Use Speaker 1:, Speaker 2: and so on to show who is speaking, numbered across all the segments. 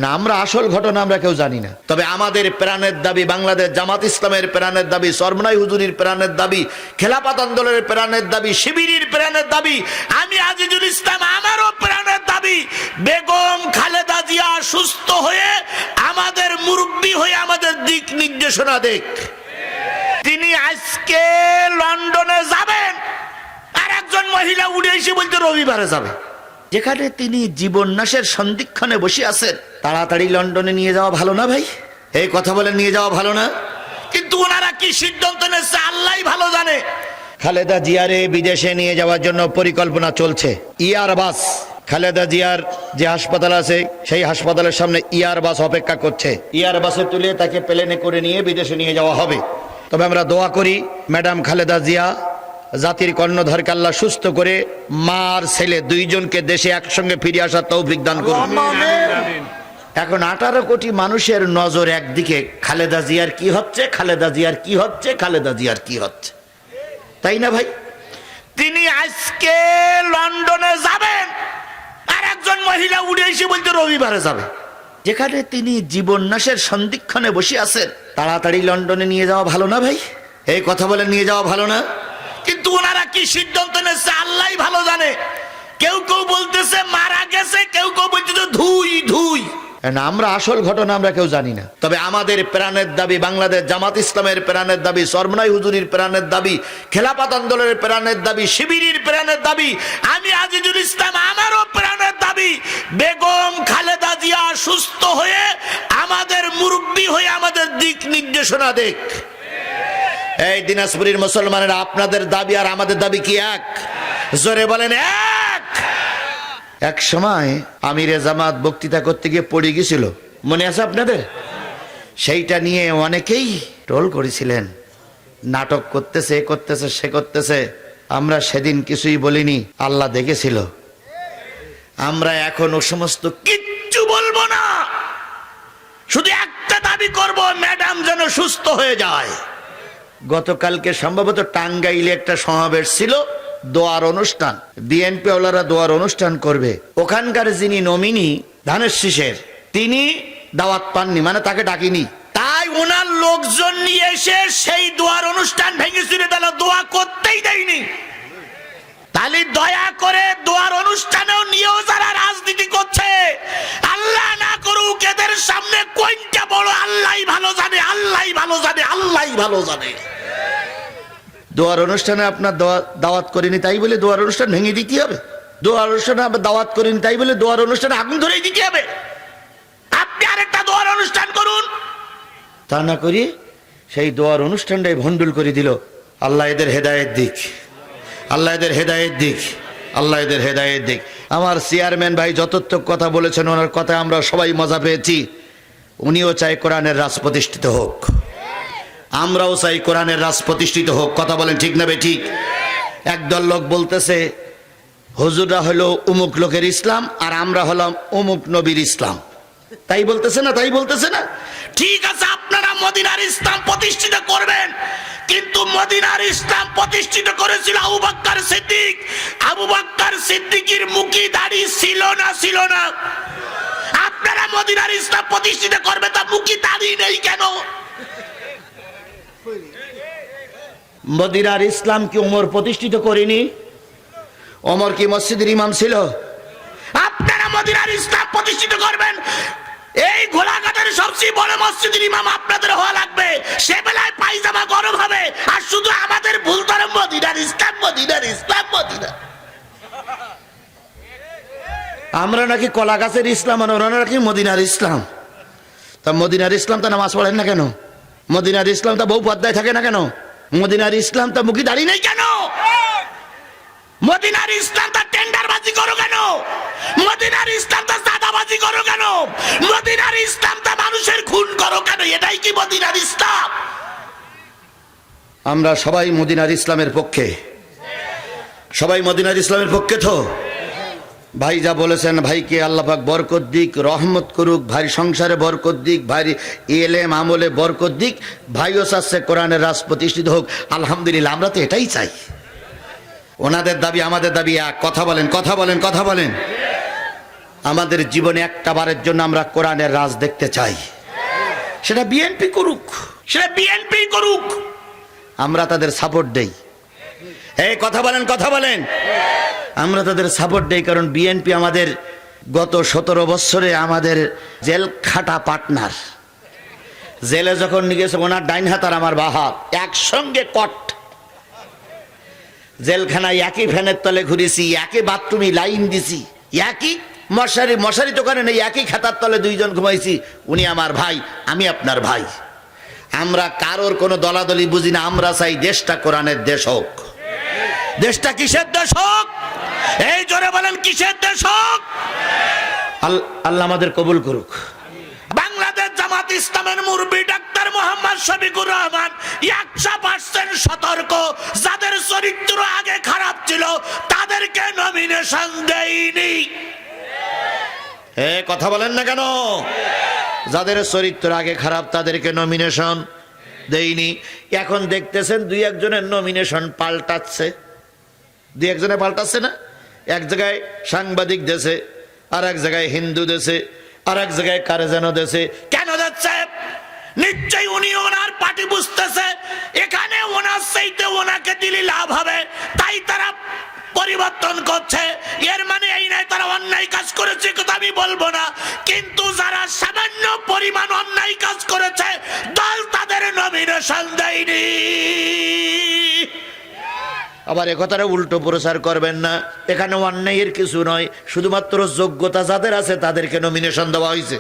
Speaker 1: না, আমরা আসল ঘটনা আমরা কেউ জানি না। তবে আমাদের প্রাণের দাবি, বাংলাদেশ জামাত ইসলামের প্রাণের দাবি, সরমনাই হুজুরির প্রাণের দাবি, খেলাফত আন্দোলনের প্রাণের দাবি, শিবিরের প্রাণের দাবি, আমি আজিজুল ইসলাম আমারও প্রাণের দাবি, বেগম খালেদা জিয়া সুস্থ হয়ে আমাদের মুরব্বি হয়ে আমাদের দিক নির্দেশনা দেখ। তিনি আজকে লন্ডনে যাবেন, আর একজন মহিলা উঠে এসে বলতে রবিবারে যাবে। যেখানে তিনি জীবন নাশের সন্ধিক্ষণে বসে আছেন, তাড়াতাড়ি লন্ডনে নিয়ে যাওয়া ভালো না ভাই? এই কথা বলেন, নিয়ে যাওয়া ভালো না? কিন্তু ওনারা কি সিদ্ধান্ত নিয়েছে আল্লাহই ভালো জানে। খালেদা জিয়ারে বিদেশে নিয়ে যাওয়ার জন্য পরিকল্পনা চলছে। ইয়ার বাস, খালেদা জিয়ার যে হাসপাতাল আছে সেই হাসপাতালের সামনে ইয়ার বাস অপেক্ষা করছে। ইয়ার বাসে তুলে তাকে প্লেনে করে নিয়ে বিদেশে নিয়ে যাওয়া হবে। তবে আমরা দোয়া করি ম্যাডাম খালেদা জিয়া জাতির কর্ণধারকে আল্লাহ সুস্থ করে মা আর ছেলে দুইজনকে দেশে একসঙ্গে ফিরে আসার তৌফিক দান করুন। এখন 18 কোটি মানুষের নজর একদিকে, খালেদা জিয়ার কি হচ্ছে, খালেদা জিয়ার কি হচ্ছে, খালেদা জিয়ার কি হচ্ছে, তাই না ভাই? তিনি আজকে লন্ডনে যাবেন, আর একজন মহিলা উঠে এসে বলতে রবিবারে যাবে। যেখানে তিনি জীবন নাশের সন্ধিক্ষণে বসে আছেন, তাড়াতাড়ি লন্ডনে নিয়ে যাওয়া ভালো না ভাই? এই কথা বলে নিয়ে যাওয়া ভালো না? কিন্তু ওনারা কি সিদ্ধান্ত নিয়েছে আল্লাহই ভালো জানে। কেউ কেউ বলতেছে মারা গেছে, কেউ কেউ বলতেছে ধুই ধুই। না, আমরা আসল ঘটনা আমরা কেউ জানি না। তবে আমাদের প্রাণের দাবি, বাংলাদেশ জামাত ইসলামের প্রাণের দাবি, সরমনাই হুজুরির প্রাণের দাবি, খেলাফত আন্দোলনের প্রাণের দাবি, শিবিরের প্রাণের দাবি, আমি আজিজুল ইসলাম আমারও প্রাণের দাবি, বেগম খালেদা জিয়া সুস্থ হয়ে আমাদের মুরব্বি হয়ে আমাদের দিক নির্দেশনা দেখ। এই দিনাজপুরের মুসলমানেরা, আপনাদের দাবি আর আমাদের দাবি কি এক? জোরে বলেন এক। এক সময় আমিরে জামাত বক্তৃতা করতে গিয়ে পড়ে গেছিল, মনে আছে আপনাদের? সেইটা নিয়ে অনেকেই ট্রোল করেছিলেন, নাটক করতেছে, করতেছে, সে করতেছে। আমরা সেদিন কিছুই বলিনি, আল্লাহ দেখেছিল। আমরা এখন ও সমস্ত কিচ্ছু বলবো না, শুধু একটা দাবি করব, ম্যাডাম যেন সুস্থ হয়ে যায়। গতকালকে সম্ভবত টাঙ্গাইলে একটা সমাবেশ ছিল, দোয়ার অনুষ্ঠান, বিএনপি ওয়ালারা দোয়ার অনুষ্ঠান করবে। ওখানকার যিনি নমিনি ধানের শীষের, তিনি দাওয়াত পাননি, মানে তাকে ডাকিনি। তাই ওনার লোকজন নিয়ে এসে সেই দোয়ার অনুষ্ঠান ভেঙে চুরে দিল, দোয়া করতেই দেয়নি। তাহলে দয়া করে দোয়ার অনুষ্ঠানেও নিয়েও যারা রাজনীতি করছে, আল্লাহ না করুক, এদের সামনে কোনটা বড় আল্লাহই ভালো জানে, আল্লাহই ভালো জানে, আল্লাহই ভালো জানে। দোয়ার অনুষ্ঠানে আপনার দাওয়াত করিনি তাই বলে দোয়ার অনুষ্ঠান ভেঙে দিতে হবে? দোয়ার অনুষ্ঠানে আমরা দাওয়াত করিনি তাই বলে দোয়ার অনুষ্ঠানে আগুন ধরেই দিতে হবে? আপনি আরেকটা দোয়ার অনুষ্ঠান করুন। তা না করি সেই দোয়ার অনুষ্ঠানটাই ভণ্ডুল করে দিল। আল্লাহ এদের হেদায়েত দিক, আল্লাহ এদের হেদায়েত দিক, আল্লাহ এদের হেদায়েত দিক। আমার চেয়ারম্যান ভাই যতটুক কথা বলেছেন, ওনার কথায় আমরা সবাই মজা পেয়েছি। উনিও চাই কোরআনের রাজ প্রতিষ্ঠিত হোক, আমরাও চাই কোরআনের রাজ প্রতিষ্ঠিত হোক। কথা বলেন ঠিক না বেঠিক? একদল লোক বলতেছে হুজুররা হলো অমুক লোকের ইসলাম আর আমরা হলাম অমুক নবীর ইসলাম, তাই বলতেছে না? তাই বলতেছে না? ঠিক আছে, আপনারা মদিনার ইসলাম প্রতিষ্ঠিত করবেন, কিন্তু মদিনার ইসলাম প্রতিষ্ঠিত করেছিল আবু বকর সিদ্দিক। আবু বকর সিদ্দিকের মুখে দাড়ি ছিল না? ছিল না? আপনারা মদিনার ইসলাম প্রতিষ্ঠিত করবে, তা মুখে দাড়ি নেই কেন? মদিনার ইসলাম কি ওমর প্রতিষ্ঠিত করেনি? ওমর কি মসজিদের ইমাম ছিল? আপনারা মদিনার ইসলাম প্রতিষ্ঠিত করবেন, এই গোলাঘাটের সবচেয়ে বড় মসজিদের ইমাম আপনাদের হওয়া লাগবে। সে বেলায় পায়জামা গরম হবে, আর শুধু আমাদের ভুল ধরে মদিনার ইসলাম, মদিনার ইসলাম, মদিনা। আমরা নাকি কলা গাছের ইসলাম, আর ওরা নাকি মদিনার ইসলাম। তা মদিনার ইসলাম তা নামাজ পড়েন না কেন? মদিনার ইসলাম তা বউ পর্দায় থাকে না কেন? মদিনার ইসলাম তা মুখে দাঁড়িয়ে নেই কেন? মদিনার ইসলাম তা টেন্ডারবাজি করো কেন? মদিনার ইসলাম তা চাঁদাবাজি করো কেন? মদিনার ইসলাম তা মানুষের খুন করো কেন? এটাই কি মদিনার ইসলাম? আমরা সবাই মদিনার ইসলামের পক্ষে, সবাই মদিনার ইসলামের পক্ষে। তো ভাই যা বলেছেন, ভাইকে আল্লাহ পাক বরকত দিক, রহমত করুক, ভাই সংসারে বরকত দিক, ভাই ইলম আমলে বরকত দিক। ভাইও চাচ্ছে কোরআনের রাজ প্রতিষ্ঠিত হোক, আলহামদুলিল্লাহ, আমরা তো এটাই চাই। ওনাদের দাবি আমাদের দাবি এক। কথা বলেন, কথা বলেন, কথা বলেন। আমাদের জীবনে একটা বারের জন্য আমরা কোরআনের রাজ দেখতে চাই। সেটা বিএনপি করুক, সেটা বিএনপি করুক, আমরা তাদের সাপোর্ট দেই। এই কথা বলেন, কথা বলেন। আমরা তাদের সাপোর্ট দেই কারণ বিএনপি আমাদের গত 17 বছরে আমাদের জেল খাটা পার্টনার। জেলে যখন নিয়ে গেছে ওনার ডাইন হাত আর আমার বাঁ হাত একসঙ্গে কট। জেলখানায় একই ফ্যানের তলে ঘুরেছি, একই বাথরুমে লাইন দিছি, একই মশারি দোকানে নেই, একই খাতার তলে দুইজন ঘুমাইছি। উনি আমার ভাই, আমি আপনার ভাই। আমরা কারোর কোনো দলাদলি বুঝি না। আমরা চাই দেশটা কোরআনের দেশ হোক। দেশটা কিসের দেশ হোক? এই জোরে বলেন, কিসের দেশ হোক? আল্লাহ আমাদের কবুল করুক। বাংলাদেশ জামাত ইসলামের মুরব্বি ডাক্তার মোহাম্মদ শফিকুর রহমান 100% সতর্ক। যাদের চরিত্র আগে খারাপ ছিল তাদেরকে নমিনেশন দেয়নি। কথা বলেন না কেন? যাদের চরিত্র আগে খারাপ তাদেরকে নমিনেশন দেয়নি। এখন দেখতেছেন দুই একজনের নমিনেশন পাল্টাচ্ছে। দুই একজনে পাল্টাচ্ছে না? এক জায়গায় সাংবাদিক দেশে, আর এক জায়গায় হিন্দু দেশে, আর এক জায়গায় কারে যেন দেশে। কেন যাচ্ছে? নিশ্চয়ই উনি ওনার পার্টি বুঝতেছে এখানে ওনার চাইতে ওনাকে দিলে লাভ হবে, তাই তারা পরিবর্তন করছে। এর মানে এই নয় তারা অন্যায় কাজ করেছে, কথা আমি বলবো না, কিন্তু যারা সামান্য পরিমাণ অন্যায় কাজ করেছে দল তাদের নমিনেশন দেয়নি। আবার একথাটা উল্টো প্রচার করবেন না। এখানে অন্যায়ের কিছু নয়, শুধুমাত্র যোগ্যতা যাদের আছে তাদেরকে নমিনেশন দেওয়া হয়েছে।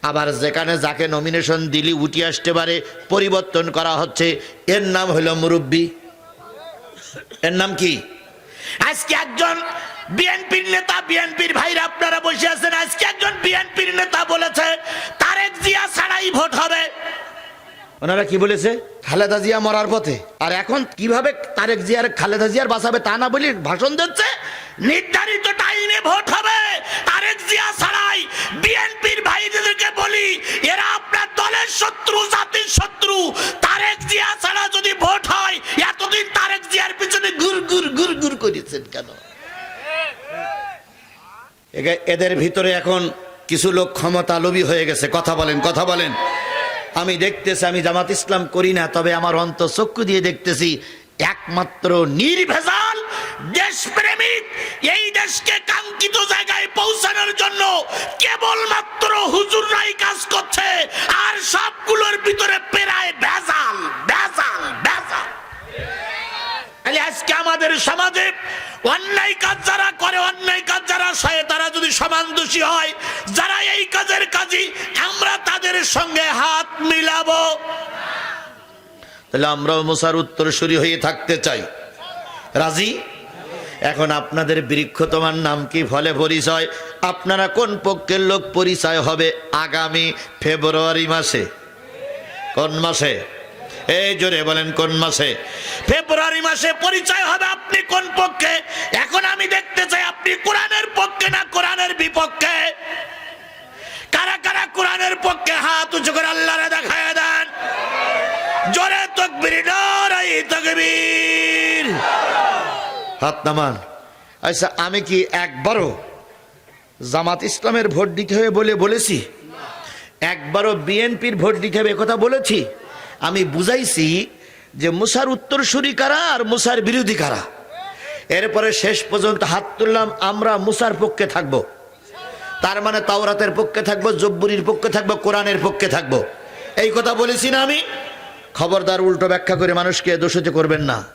Speaker 1: আবার যেখানে যাকে নমিনেশন দিলি উঠে আসতে পারে পরিবর্তন করা হচ্ছে, এর নাম হলো মুরব্বি। এর নাম কি? আজকে একজন বিএনপির নেতা, বিএনপির ভাইরা আপনারা বসে আছেন, আজকে একজন বিএনপির নেতা বলেছে তারেক জিয়া ছাড়াই ভোট হবে। ওনারা কি বলেছে? খালেদা জিয়া মরার পথে। আর এখন কিভাবে তারেক জিয়ার খালেদা জিয়ার বাঁচাবে তা না বলে ভাষণ দিচ্ছে। নির্ধারিত টাইমে ভোট হবে, তারেক জিয়া ছাড়াই। বিএনপির ভাইদেরকে বলি, এরা আপনার দলের শত্রু, জাতির শত্রু। তারেক জিয়া ছাড়া যদি ভোট হয়, এতদিন তারেক জিয়ার পিছনে ঘুর ঘুর ঘুর ঘুর করেছেন কেন? এদের ভিতরে এখন কিছু লোক ক্ষমতা লোভী হয়ে গেছে। কথা বলেন, কথা বলেন। আমি দেখতেছি, আমি জামাত ইসলাম করি না, তবে আমার অন্তঃচক্ষু দিয়ে দেখতেছি একমাত্র নির্ভেজাল দেশপ্রেমিক এই দেশকে কাঙ্ক্ষিত জায়গায় পৌঁছানোর জন্য কেবলমাত্র হুজুররাই কাজ করছে, আর সবগুলোর ভিতরে প্রায় ভেজাল ভেজাল ভেজাল। আজকে আমাদের সমাজে অন্যায় কাজ যারা করে, অন্যায় কাজ যারা সয়ে, তারা যদি সমান দোষী হয়, যারা এই কাজের কাজী, আমরা তাদের সঙ্গে হাত মিলাবো। তাহলে আমরাও মুসার উত্তরসূরি হয়ে থাকতে চাই। রাজি? এখন আপনাদের বৃক্ষ তোমার নাম কি, ফলে পরিচয়। আপনারা কোন পক্ষের লোক পরিচয় হবে আগামী ফেব্রুয়ারি মাসে। কোন মাসে? এই জোরে বলেন, কোন মাসে? ফেব্রুয়ারি মাসে পরিচয় হবে আপনি কোন পক্ষে। এখন আমি দেখতে চাই আপনি কোরআনের পক্ষে না কোরআনের বিপক্ষে। কারা কারা কোরআনের পক্ষে হাত উঁচু করে আল্লাহরে দেখায় দেন। জোরে তাকবীর, নারায়ে তাকবীর। হাত নামান। আচ্ছা, আমি কি একবারও জামাত ইসলামের ভোট দিতে হবে বলে বলেছি? একবারও বিএনপির ভোট দিতে হবে কথা বলেছি? আমি বুঝাইছি যে মুসার উত্তরসূরি কারা আর মুসার বিরোধী কারা। এরপরে শেষ পর্যন্ত হাত তুললাম, আমরা মুসার পক্ষে থাকব। তার মানে তাওরাতের পক্ষে থাকবো, জব্বুরির পক্ষে থাকবো, কোরআনের পক্ষে থাকবো। এই কথা বলেছি না আমি? খবরদার উল্টো ব্যাখ্যা করে মানুষকে দোষিত করবেন না।